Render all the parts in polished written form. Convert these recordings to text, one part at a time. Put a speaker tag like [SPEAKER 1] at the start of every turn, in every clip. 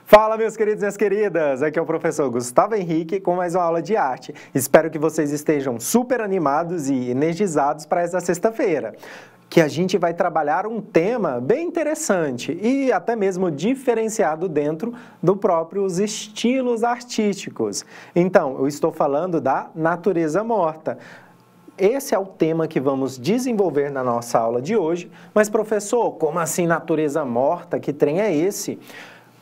[SPEAKER 1] Fala, meus queridos e minhas queridas! Aqui é o professor Gustavo Henrique com mais uma aula de arte. Espero que vocês estejam super animados e energizados para essa sexta-feira, que a gente vai trabalhar um tema bem interessante e até mesmo diferenciado dentro dos próprios estilos artísticos. Então, eu estou falando da natureza morta. Esse é o tema que vamos desenvolver na nossa aula de hoje. Mas, professor, como assim natureza morta? Que trem é esse?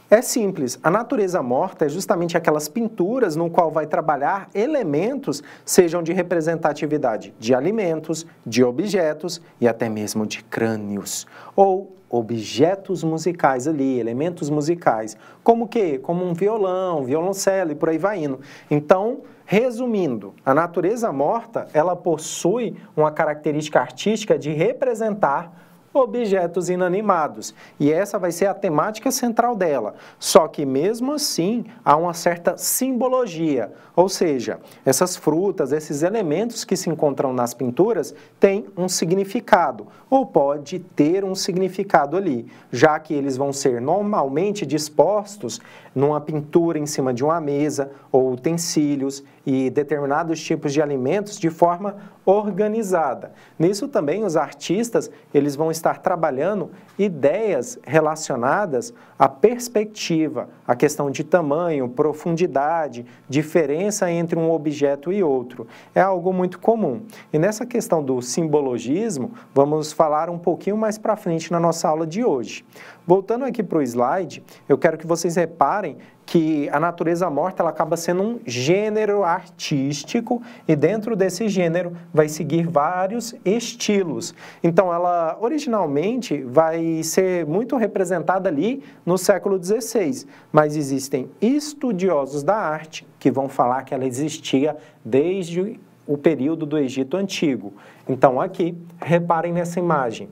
[SPEAKER 1] É simples, a natureza morta é justamente aquelas pinturas no qual vai trabalhar elementos, sejam de representatividade de alimentos, de objetos e até mesmo de crânios, ou objetos musicais ali, elementos musicais, como o quê? Como um violão, violoncelo e por aí vai indo. Então, resumindo, a natureza morta, ela possui uma característica artística de representar objetos inanimados. E essa vai ser a temática central dela. Só que mesmo assim, há uma certa simbologia. Ou seja, essas frutas, esses elementos que se encontram nas pinturas têm um significado, ou pode ter um significado ali, já que eles vão ser normalmente dispostos numa pintura em cima de uma mesa ou utensílios e determinados tipos de alimentos de forma organizada. Nisso também os artistas, eles vão estar trabalhando ideias relacionadas à perspectiva, à questão de tamanho, profundidade, diferença entre um objeto e outro. É algo muito comum. E nessa questão do simbologismo, vamos falar um pouquinho mais para frente na nossa aula de hoje. Voltando aqui para o slide, eu quero que vocês reparem que a natureza morta ela acaba sendo um gênero artístico e dentro desse gênero vai seguir vários estilos. Então, ela originalmente vai ser muito representada ali no século XVI, mas existem estudiosos da arte que vão falar que ela existia desde o período do Egito Antigo. Então, aqui, reparem nessa imagem.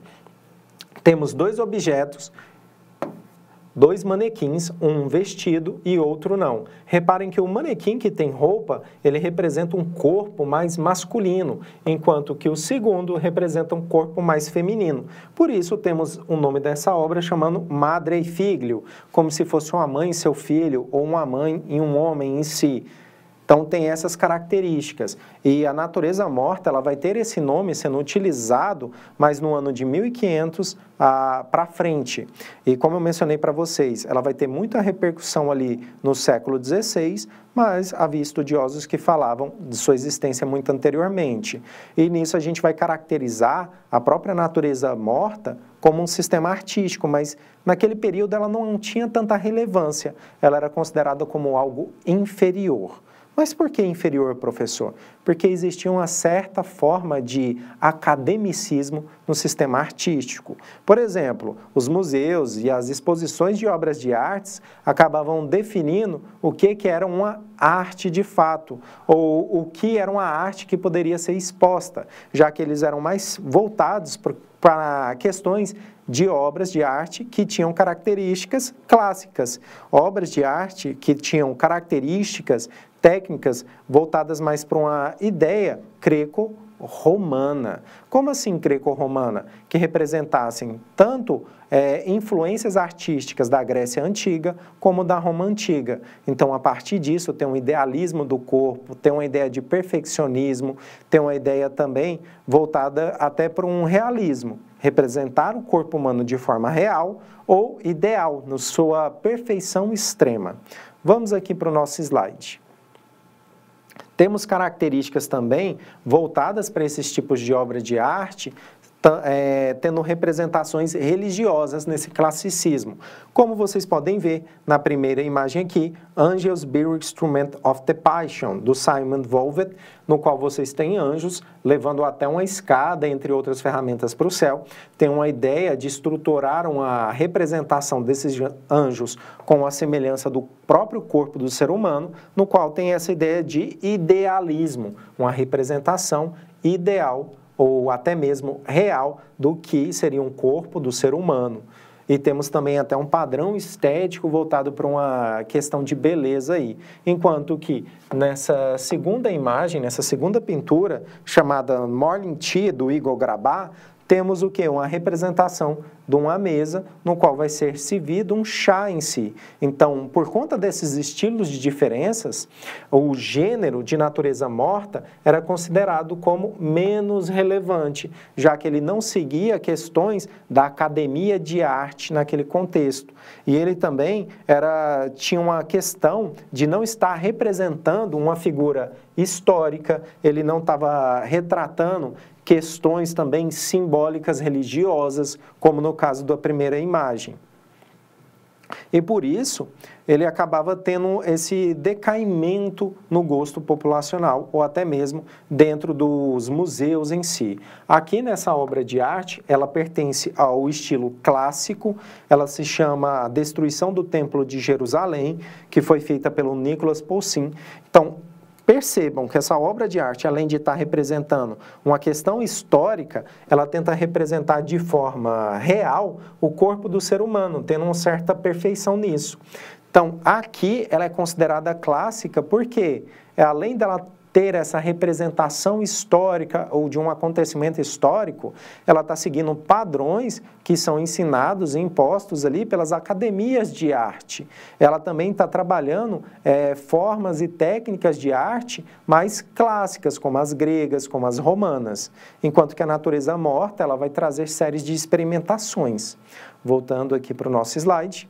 [SPEAKER 1] Temos dois objetos, dois manequins, um vestido e outro não. Reparem que o manequim que tem roupa, ele representa um corpo mais masculino, enquanto que o segundo representa um corpo mais feminino. Por isso temos o nome dessa obra chamando Madre e Figlio, como se fosse uma mãe e seu filho, ou uma mãe e um homem em si. Então, tem essas características. E a natureza morta, ela vai ter esse nome sendo utilizado, mas no ano de 1500 para frente. E como eu mencionei para vocês, ela vai ter muita repercussão ali no século XVI, mas havia estudiosos que falavam de sua existência muito anteriormente. E nisso a gente vai caracterizar a própria natureza morta como um sistema artístico, mas naquele período ela não tinha tanta relevância, ela era considerada como algo inferior. Mas por que inferior, professor? Porque existia uma certa forma de academicismo no sistema artístico. Por exemplo, os museus e as exposições de obras de artes acabavam definindo o que era uma arte de fato, ou o que era uma arte que poderia ser exposta, já que eles eram mais voltados para questões de obras de arte que tinham características clássicas, obras de arte que tinham características técnicas voltadas mais para uma ideia greco-romana. Como assim greco-romana? Que representassem tanto influências artísticas da Grécia Antiga como da Roma Antiga. Então, a partir disso, tem um idealismo do corpo, tem uma ideia de perfeccionismo, tem uma ideia também voltada até para um realismo, representar o corpo humano de forma real ou ideal, na sua perfeição extrema. Vamos aqui para o nosso slide. Temos características também voltadas para esses tipos de obra de arte, tendo representações religiosas nesse classicismo. Como vocês podem ver na primeira imagem aqui, Angels Bear Instrument of the Passion, do Simon Volvet, no qual vocês têm anjos levando até uma escada, entre outras ferramentas, para o céu. Tem uma ideia de estruturar uma representação desses anjos com a semelhança do próprio corpo do ser humano, no qual tem essa ideia de idealismo, uma representação ideal ou até mesmo real do que seria um corpo do ser humano. E temos também até um padrão estético voltado para uma questão de beleza aí. Enquanto que nessa segunda imagem, nessa segunda pintura, chamada Morning Tea, do Igor Grabár, temos o quê? Uma representação de uma mesa no qual vai ser servido um chá em si. Então, por conta desses estilos de diferenças, o gênero de natureza morta era considerado como menos relevante, já que ele não seguia questões da academia de arte naquele contexto. E ele também tinha uma questão de não estar representando uma figura histórica, ele não estava retratando questões também simbólicas religiosas, como no caso da primeira imagem. E por isso, ele acabava tendo esse decaimento no gosto populacional, ou até mesmo dentro dos museus em si. Aqui nessa obra de arte, ela pertence ao estilo clássico, ela se chama A Destruição do Templo de Jerusalém, que foi feita pelo Nicolas Poussin. Então, percebam que essa obra de arte, além de estar representando uma questão histórica, ela tenta representar de forma real o corpo do ser humano, tendo uma certa perfeição nisso. Então, aqui ela é considerada clássica porque, além dela ter essa representação histórica ou de um acontecimento histórico, ela está seguindo padrões que são ensinados e impostos ali pelas academias de arte. Ela também está trabalhando formas e técnicas de arte mais clássicas, como as gregas, como as romanas, enquanto que a natureza morta ela vai trazer séries de experimentações. Voltando aqui para o nosso slide.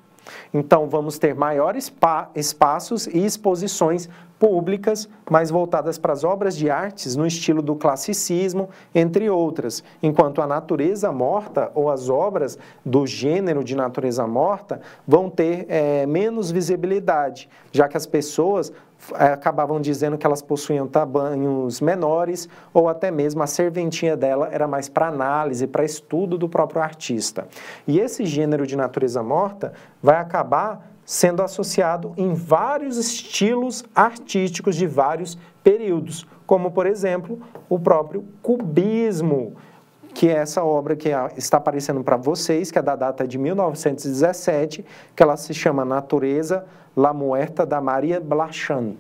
[SPEAKER 1] Então, vamos ter maiores espaços e exposições públicas, mais voltadas para as obras de artes no estilo do classicismo, entre outras, enquanto a natureza morta ou as obras do gênero de natureza morta vão ter menos visibilidade, já que as pessoas acabavam dizendo que elas possuíam tamanhos menores ou até mesmo a serventia dela era mais para análise, para estudo do próprio artista. E esse gênero de natureza morta vai acabar sendo associado em vários estilos artísticos de vários períodos, como, por exemplo, o próprio cubismo, que é essa obra que está aparecendo para vocês, que é da data de 1917, que ela se chama Natureza La Muerta, da Maria Blachand.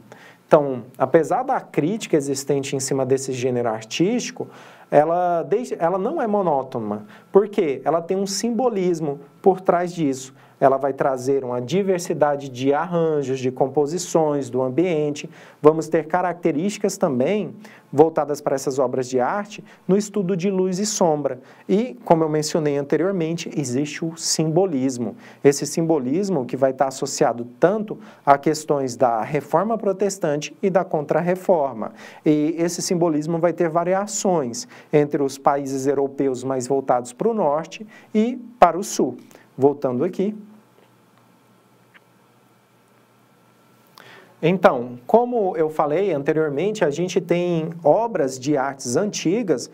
[SPEAKER 1] Então, apesar da crítica existente em cima desse gênero artístico, ela não é monótona. Por quê? Ela tem um simbolismo por trás disso. Ela vai trazer uma diversidade de arranjos, de composições, do ambiente. Vamos ter características também voltadas para essas obras de arte no estudo de luz e sombra. E, como eu mencionei anteriormente, existe o simbolismo. Esse simbolismo que vai estar associado tanto a questões da Reforma Protestante e da Contra-Reforma. E esse simbolismo vai ter variações entre os países europeus mais voltados para o norte e para o sul. Voltando aqui. Então, como eu falei anteriormente, a gente tem obras de artes antigas,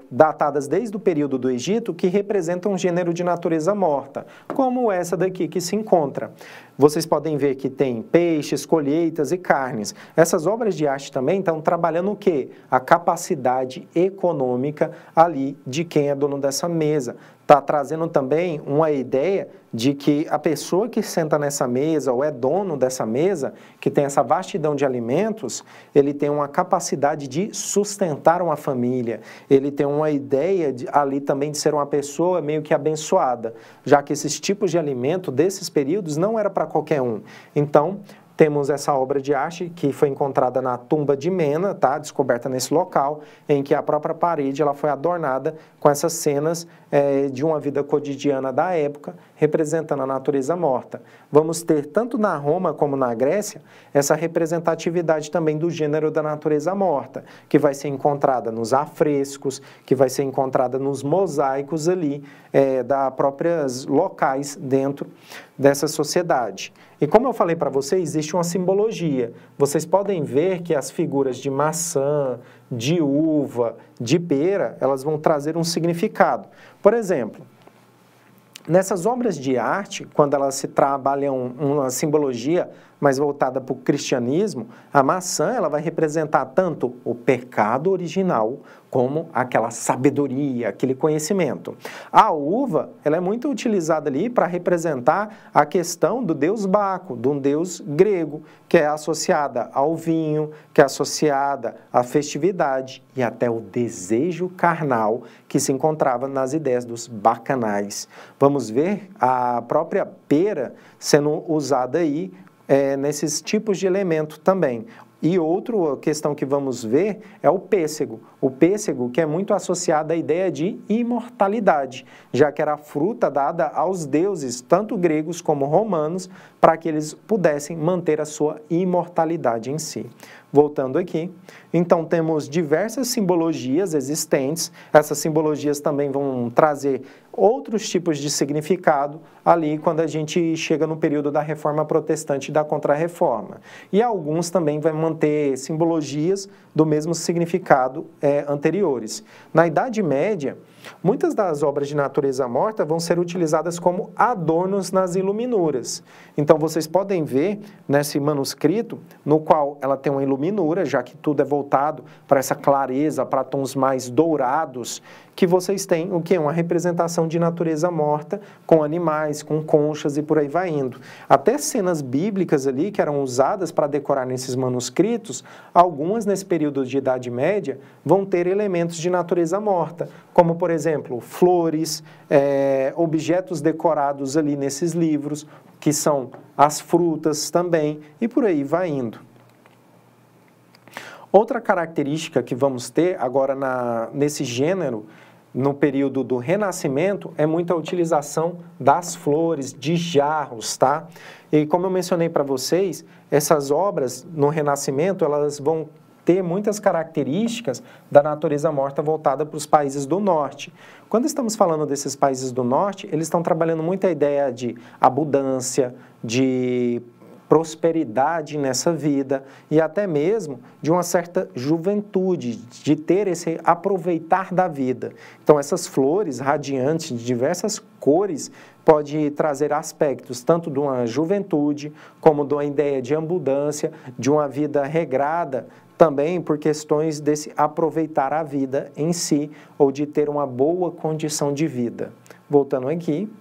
[SPEAKER 1] datadas desde o período do Egito, que representam um gênero de natureza morta, como essa daqui que se encontra. Vocês podem ver que tem peixes, colheitas e carnes. Essas obras de arte também estão trabalhando o quê? A capacidade econômica ali de quem é dono dessa mesa. Está trazendo também uma ideia de que a pessoa que senta nessa mesa ou é dono dessa mesa, que tem essa vastidão de alimentos, ele tem uma capacidade de sustentar uma família, ele tem uma ideia ali também de ser uma pessoa meio que abençoada, já que esses tipos de alimento desses períodos não era para qualquer um. Então, temos essa obra de arte que foi encontrada na tumba de Mena, tá? Descoberta nesse local, em que a própria parede ela foi adornada com essas cenas de uma vida cotidiana da época, representando a natureza morta. Vamos ter, tanto na Roma como na Grécia, essa representatividade também do gênero da natureza morta, que vai ser encontrada nos afrescos, que vai ser encontrada nos mosaicos ali, da próprias locais dentro dessa sociedade. E como eu falei para vocês, existe uma simbologia. Vocês podem ver que as figuras de maçã, de uva, de pera, elas vão trazer um significado. Por exemplo, nessas obras de arte, quando elas se trabalham uma simbologia mais voltada para o cristianismo, a maçã ela vai representar tanto o pecado original como aquela sabedoria, aquele conhecimento. A uva, ela é muito utilizada ali para representar a questão do deus Baco, de um deus grego, que é associada ao vinho, que é associada à festividade e até o desejo carnal que se encontrava nas ideias dos bacanais. Vamos ver a própria pera sendo usada aí nesses tipos de elemento também. E outra questão que vamos ver é o pêssego. O pêssego que é muito associado à ideia de imortalidade, já que era a fruta dada aos deuses, tanto gregos como romanos, para que eles pudessem manter a sua imortalidade em si. Voltando aqui, então temos diversas simbologias existentes, essas simbologias também vão trazer outros tipos de significado ali quando a gente chega no período da Reforma Protestante e da Contra-Reforma. E alguns também vão manter simbologias do mesmo significado anteriores. Na Idade Média, muitas das obras de natureza morta vão ser utilizadas como adornos nas iluminuras. Então, vocês podem ver nesse manuscrito, no qual ela tem uma iluminura, já que tudo é voltado para essa clareza, para tons mais dourados, que vocês têm o quê? Uma representação de natureza morta, com animais, com conchas e por aí vai indo. Até cenas bíblicas ali, que eram usadas para decorar nesses manuscritos, algumas nesse período de Idade Média vão ter elementos de natureza morta, como, por exemplo, flores, objetos decorados ali nesses livros, que são as frutas também, e por aí vai indo. Outra característica que vamos ter agora nesse gênero, no período do Renascimento, é muita utilização das flores, de jarros, tá? E como eu mencionei para vocês, essas obras no Renascimento, elas vão ter muitas características da natureza morta voltada para os países do norte. Quando estamos falando desses países do norte, eles estão trabalhando muito a ideia de abundância, de prosperidade nessa vida e até mesmo de uma certa juventude, de ter esse aproveitar da vida. Então, essas flores radiantes de diversas cores pode trazer aspectos tanto de uma juventude como de uma ideia de abundância, de uma vida regrada, também por questões desse aproveitar a vida em si ou de ter uma boa condição de vida. Voltando aqui.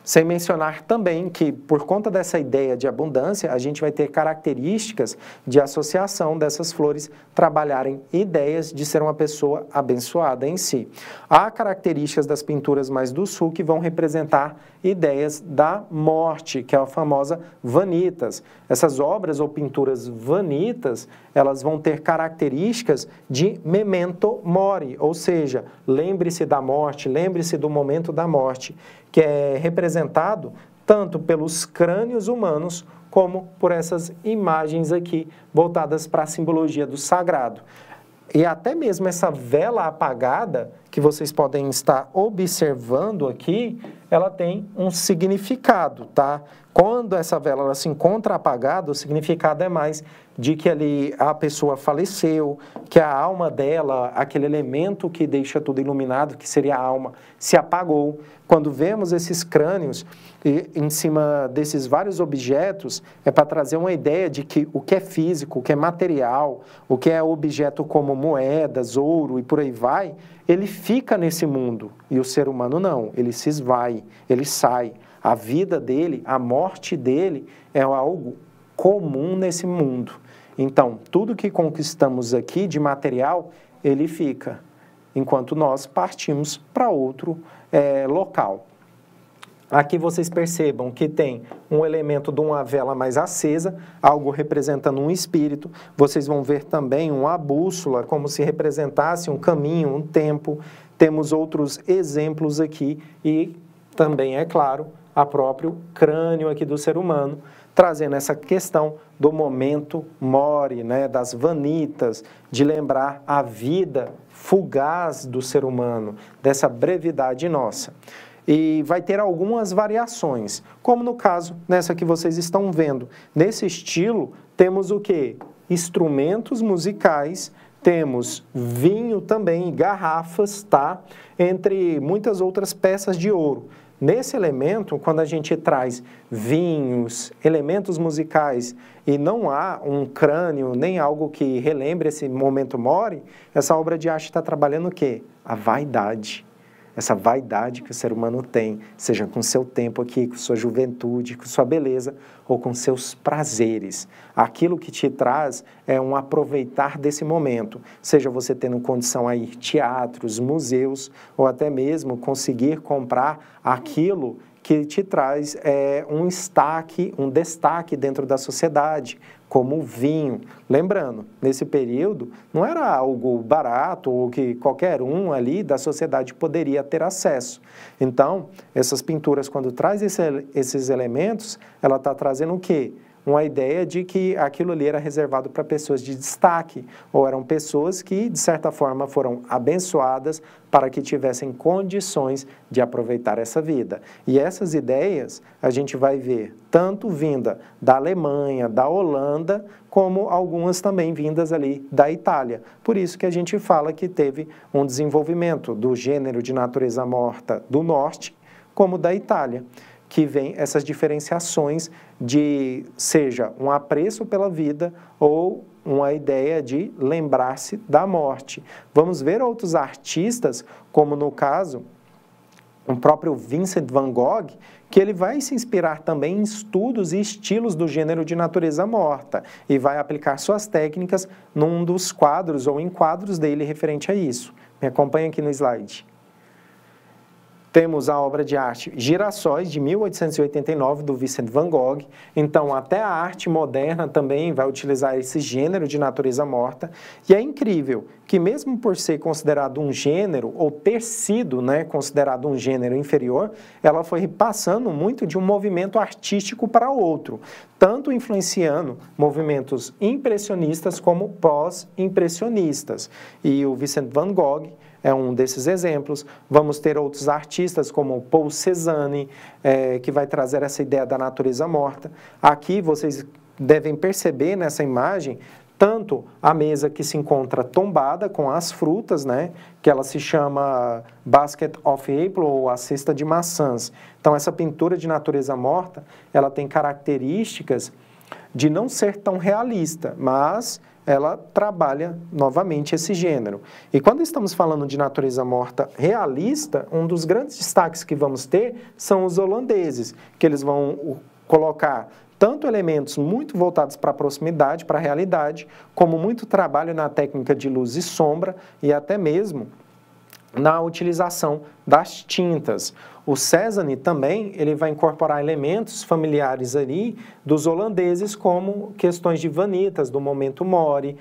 [SPEAKER 1] Sem mencionar também que, por conta dessa ideia de abundância, a gente vai ter características de associação dessas flores trabalharem ideias de ser uma pessoa abençoada em si. Há características das pinturas mais do sul que vão representar ideias da morte, que é a famosa vanitas. Essas obras ou pinturas vanitas, elas vão ter características de memento mori, ou seja, lembre-se da morte, lembre-se do momento da morte, que é representado tanto pelos crânios humanos como por essas imagens aqui voltadas para a simbologia do sagrado. E até mesmo essa vela apagada, que vocês podem estar observando aqui, ela tem um significado, tá? Quando essa vela ela se encontra apagada, o significado é mais de que ali a pessoa faleceu, que a alma dela, aquele elemento que deixa tudo iluminado, que seria a alma, se apagou. Quando vemos esses crânios em cima desses vários objetos, é para trazer uma ideia de que o que é físico, o que é material, o que é objeto como moedas, ouro e por aí vai, ele fica nesse mundo. E o ser humano não, ele se esvai, ele sai. A vida dele, a morte dele é algo comum nesse mundo. Então, tudo que conquistamos aqui de material, ele fica, enquanto nós partimos para outro local. Aqui vocês percebam que tem um elemento de uma vela mais acesa, algo representando um espírito. Vocês vão ver também uma bússola, como se representasse um caminho, um tempo. Temos outros exemplos aqui e também, é claro, a próprio crânio aqui do ser humano, trazendo essa questão do momento mori, né, das vanitas, de lembrar a vida fugaz do ser humano, dessa brevidade nossa. E vai ter algumas variações, como no caso, nessa que vocês estão vendo. Nesse estilo, temos o quê? Instrumentos musicais, temos vinho também, garrafas, tá? Entre muitas outras peças de ouro. nesse elemento, quando a gente traz vinhos, elementos musicais e não há um crânio, nem algo que relembre esse momento mori, essa obra de arte está trabalhando o quê? A vaidade. Essa vaidade que o ser humano tem, seja com seu tempo aqui, com sua juventude, com sua beleza, ou com seus prazeres. Aquilo que te traz é um aproveitar desse momento, seja você tendo condição a ir teatros, museus, ou até mesmo conseguir comprar aquilo que te traz um destaque dentro da sociedade, como o vinho. Lembrando, nesse período, não era algo barato ou que qualquer um ali da sociedade poderia ter acesso. Então, essas pinturas, quando traz esses elementos, ela está trazendo o quê? Uma ideia de que aquilo ali era reservado para pessoas de destaque, ou eram pessoas que, de certa forma, foram abençoadas para que tivessem condições de aproveitar essa vida. E essas ideias a gente vai ver tanto vinda da Alemanha, da Holanda, como algumas também vindas ali da Itália. Por isso que a gente fala que teve um desenvolvimento do gênero de natureza morta do norte, como da Itália, que vem essas diferenciações de, seja um apreço pela vida ou uma ideia de lembrar-se da morte. Vamos ver outros artistas, como no caso, o próprio Vincent van Gogh, que ele vai se inspirar também em estudos e estilos do gênero de natureza morta e vai aplicar suas técnicas num dos quadros ou em quadros dele referente a isso. Me acompanha aqui no slide. Temos a obra de arte Girassóis, de 1889, do Vincent van Gogh. Então, até a arte moderna também vai utilizar esse gênero de natureza morta. E é incrível que, mesmo por ser considerado um gênero, ou ter sido considerado um gênero inferior, ela foi passando muito de um movimento artístico para outro, tanto influenciando movimentos impressionistas como pós-impressionistas. E o Vincent van Gogh é um desses exemplos. Vamos ter outros artistas como Paul Cézanne, que vai trazer essa ideia da natureza morta. Aqui vocês devem perceber nessa imagem tanto a mesa que se encontra tombada com as frutas, que ela se chama Basket of Apple, ou a cesta de maçãs. Então, essa pintura de natureza morta, ela tem características de não ser tão realista, mas ela trabalha novamente esse gênero. E quando estamos falando de natureza morta realista, um dos grandes destaques que vamos ter são os holandeses, que eles vão colocar tanto elementos muito voltados para a proximidade, para a realidade, como muito trabalho na técnica de luz e sombra e até mesmo na utilização das tintas. O Cézanne também, ele vai incorporar elementos familiares ali dos holandeses, como questões de vanitas, do momento mori,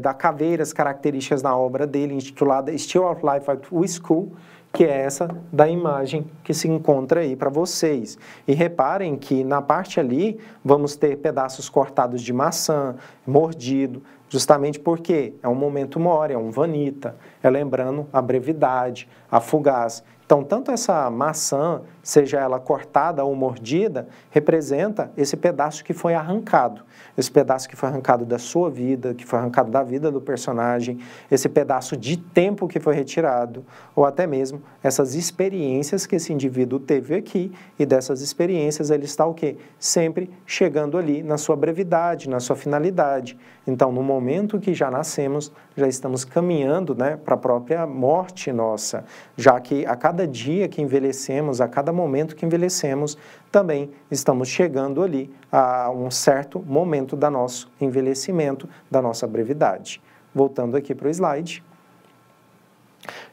[SPEAKER 1] da caveiras características na obra dele, intitulada Still of Life at School, que é essa da imagem que se encontra aí para vocês. E reparem que na parte ali vamos ter pedaços cortados de maçã, mordido, justamente porque é um momento mori, é um vanita, lembrando a brevidade, a fugaz. Então, tanto essa maçã, seja ela cortada ou mordida, representa esse pedaço que foi arrancado. Esse pedaço que foi arrancado da sua vida, que foi arrancado da vida do personagem, esse pedaço de tempo que foi retirado, ou até mesmo essas experiências que esse indivíduo teve aqui, e dessas experiências ele está o quê? Sempre chegando ali na sua brevidade, na sua finalidade. Então, no momento que já nascemos, já estamos caminhando para a própria morte nossa, já que a cada dia que envelhecemos, a cada momento que envelhecemos, também estamos chegando ali a um certo momento do nosso envelhecimento, da nossa brevidade. Voltando aqui para o slide.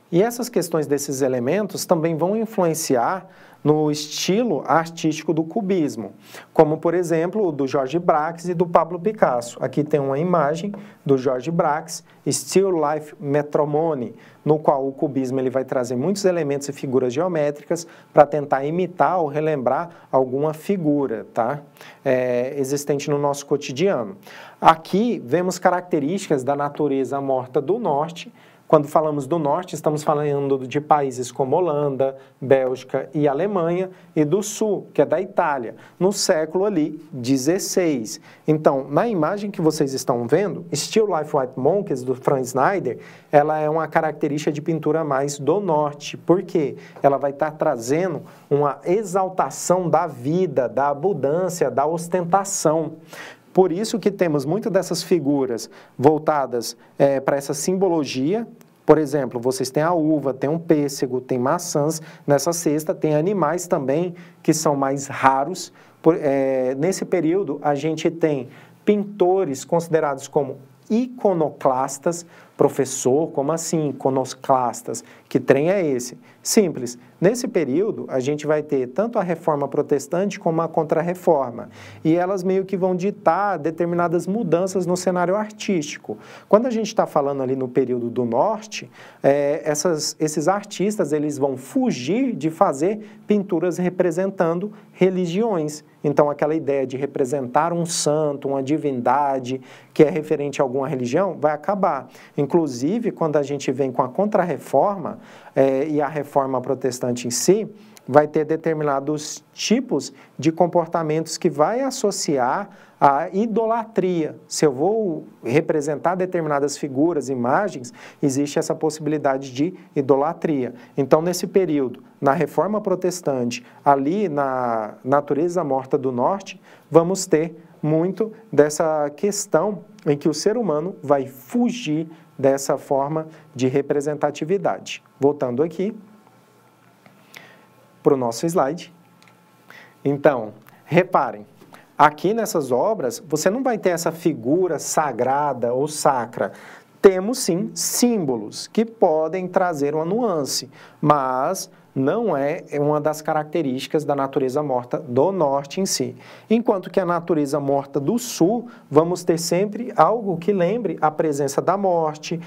[SPEAKER 1] E essas questões desses elementos também vão influenciar no estilo artístico do cubismo, como, por exemplo, o do Georges Braque e do Pablo Picasso. Aqui tem uma imagem do Georges Braque, Still Life Metromone, no qual o cubismo ele vai trazer muitos elementos e figuras geométricas para tentar imitar ou relembrar alguma figura existente no nosso cotidiano. Aqui vemos características da natureza morta do norte, Quando falamos do norte, estamos falando de países como Holanda, Bélgica e Alemanha, e do sul, que é da Itália, no século ali 16. Então, na imagem que vocês estão vendo, Still Life White Monkeys, do Franz Snyder, ela é uma característica de pintura mais do norte. Por quê? Ela vai estar trazendo uma exaltação da vida, da abundância, da ostentação. Por isso que temos muitas dessas figuras voltadas para essa simbologia. Por exemplo, vocês têm a uva, tem um pêssego, tem maçãs nessa cesta, tem animais também que são mais raros. Nesse período, a gente tem pintores considerados como iconoclastas. Professor, como assim iconoclastas? Que trem é esse? Simples. Nesse período, a gente vai ter tanto a reforma protestante como a contra-reforma. E elas meio que vão ditar determinadas mudanças no cenário artístico. Quando a gente está falando ali no período do norte, esses artistas eles vão fugir de fazer pinturas representando religiões. Então, aquela ideia de representar um santo, uma divindade, que é referente a alguma religião, vai acabar. Inclusive, quando a gente vem com a contra-reforma e a reforma protestante em si, vai ter determinados tipos de comportamentos que vai associar à idolatria. Se eu vou representar determinadas figuras, imagens, existe essa possibilidade de idolatria. Então, nesse período, na reforma protestante, ali na natureza morta do norte, vamos ter muito dessa questão em que o ser humano vai fugir dessa forma de representatividade. Voltando aqui para o nosso slide. Então, reparem, aqui nessas obras, você não vai ter essa figura sagrada ou sacra. Temos, sim, símbolos que podem trazer uma nuance, mas não é uma das características da natureza morta do norte em si. Enquanto que a natureza morta do sul, vamos ter sempre algo que lembre a presença da morte,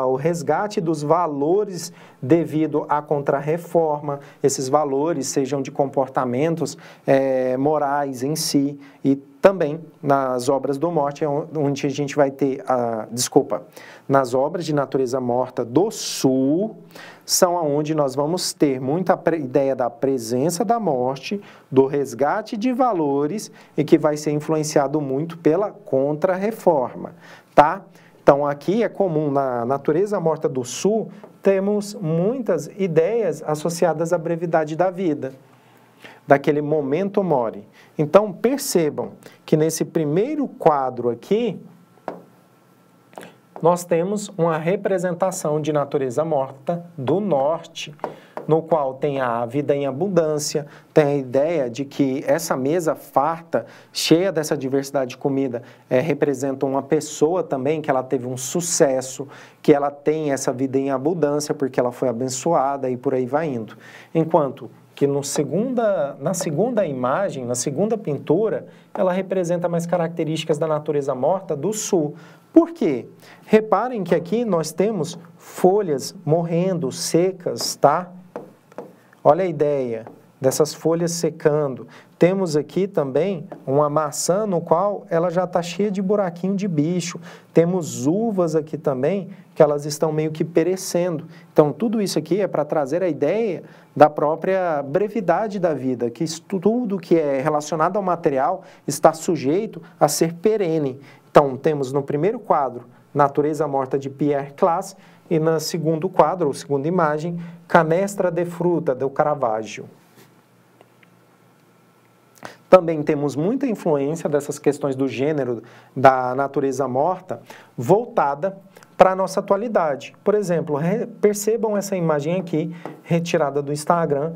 [SPEAKER 1] o resgate dos valores devido à contra-reforma, esses valores sejam de comportamentos morais em si, e também nas obras do norte, onde a gente vai ter, nas obras de natureza morta do sul, são onde nós vamos ter muita ideia da presença da morte, do resgate de valores e que vai ser influenciado muito pela contra-reforma, tá? Então, aqui é comum, na natureza morta do sul, temos muitas ideias associadas à brevidade da vida, daquele momento mori. Então, percebam que nesse primeiro quadro aqui, nós temos uma representação de natureza morta do norte, no qual tem a vida em abundância, tem a ideia de que essa mesa farta, cheia dessa diversidade de comida, representa uma pessoa também, que ela teve um sucesso, que ela tem essa vida em abundância, porque ela foi abençoada e por aí vai indo. Enquanto que na segunda imagem, na segunda pintura, ela representa mais características da natureza morta do sul. Por quê? Reparem que aqui nós temos folhas morrendo, secas, tá? Olha a ideia dessas folhas secando. Temos aqui também uma maçã no qual ela já está cheia de buraquinho de bicho. Temos uvas aqui também que elas estão meio que perecendo. Então, tudo isso aqui é para trazer a ideia da própria brevidade da vida, que tudo que é relacionado ao material está sujeito a ser perene. Então, temos no primeiro quadro, Natureza Morta de Pierre Classe, e no segundo quadro, ou segunda imagem, Canestra de Fruta, do Caravaggio. Também temos muita influência dessas questões do gênero da natureza morta voltada para a nossa atualidade. Por exemplo, percebam essa imagem aqui, retirada do Instagram,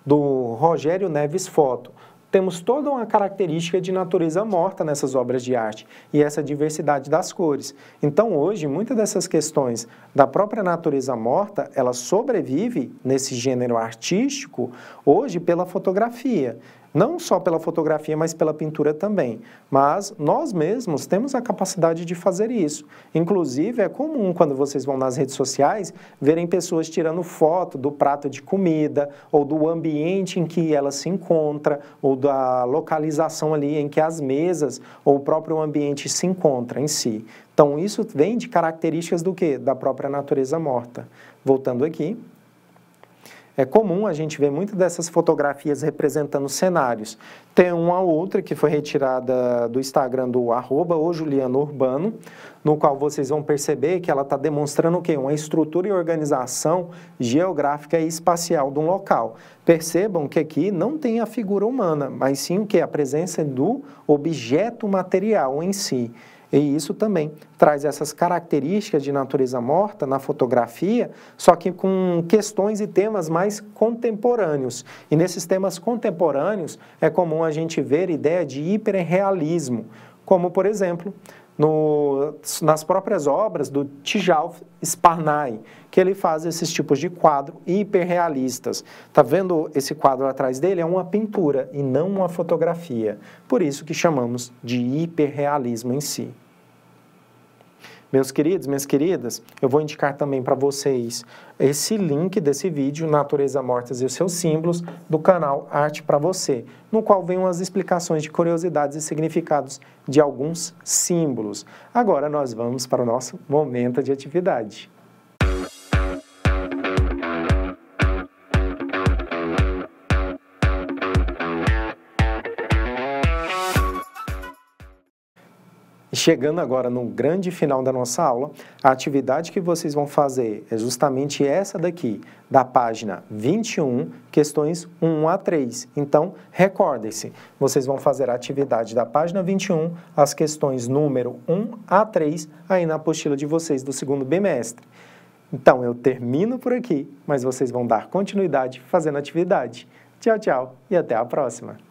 [SPEAKER 1] do Rogério Neves Foto. Temos toda uma característica de natureza morta nessas obras de arte e essa diversidade das cores. Então, hoje, muitas dessas questões da própria natureza morta, ela sobrevive nesse gênero artístico hoje pela fotografia. Não só pela fotografia, mas pela pintura também. Mas nós mesmos temos a capacidade de fazer isso. Inclusive, é comum, quando vocês vão nas redes sociais, verem pessoas tirando foto do prato de comida, ou do ambiente em que ela se encontra, ou da localização ali em que as mesas, ou o próprio ambiente se encontra em si. Então, isso vem de características do quê? Da própria natureza morta. Voltando aqui. É comum a gente ver muitas dessas fotografias representando cenários. Tem uma outra que foi retirada do Instagram do @ojulianourbano, no qual vocês vão perceber que ela está demonstrando o quê? Uma estrutura e organização geográfica e espacial de um local. Percebam que aqui não tem a figura humana, mas sim o quê? A presença do objeto material em si. E isso também traz essas características de natureza morta na fotografia, só que com questões e temas mais contemporâneos. E nesses temas contemporâneos é comum a gente ver ideia de hiperrealismo, como, por exemplo, nas próprias obras do Tjalf Sparnay, que ele faz esses tipos de quadro hiperrealistas. Tá vendo esse quadro atrás dele? É uma pintura e não uma fotografia. Por isso que chamamos de hiperrealismo em si. Meus queridos, minhas queridas, eu vou indicar também para vocês esse link desse vídeo, Natureza Mortas e os seus símbolos, do canal Arte para Você, no qual vem umas explicações de curiosidades e significados de alguns símbolos. Agora nós vamos para o nosso momento de atividade. Chegando agora no grande final da nossa aula, a atividade que vocês vão fazer é justamente essa daqui, da página 21, questões 1 a 3. Então, recordem-se, vocês vão fazer a atividade da página 21, as questões número 1 a 3, aí na apostila de vocês do segundo bimestre. Então, eu termino por aqui, mas vocês vão dar continuidade fazendo a atividade. Tchau, tchau e até a próxima!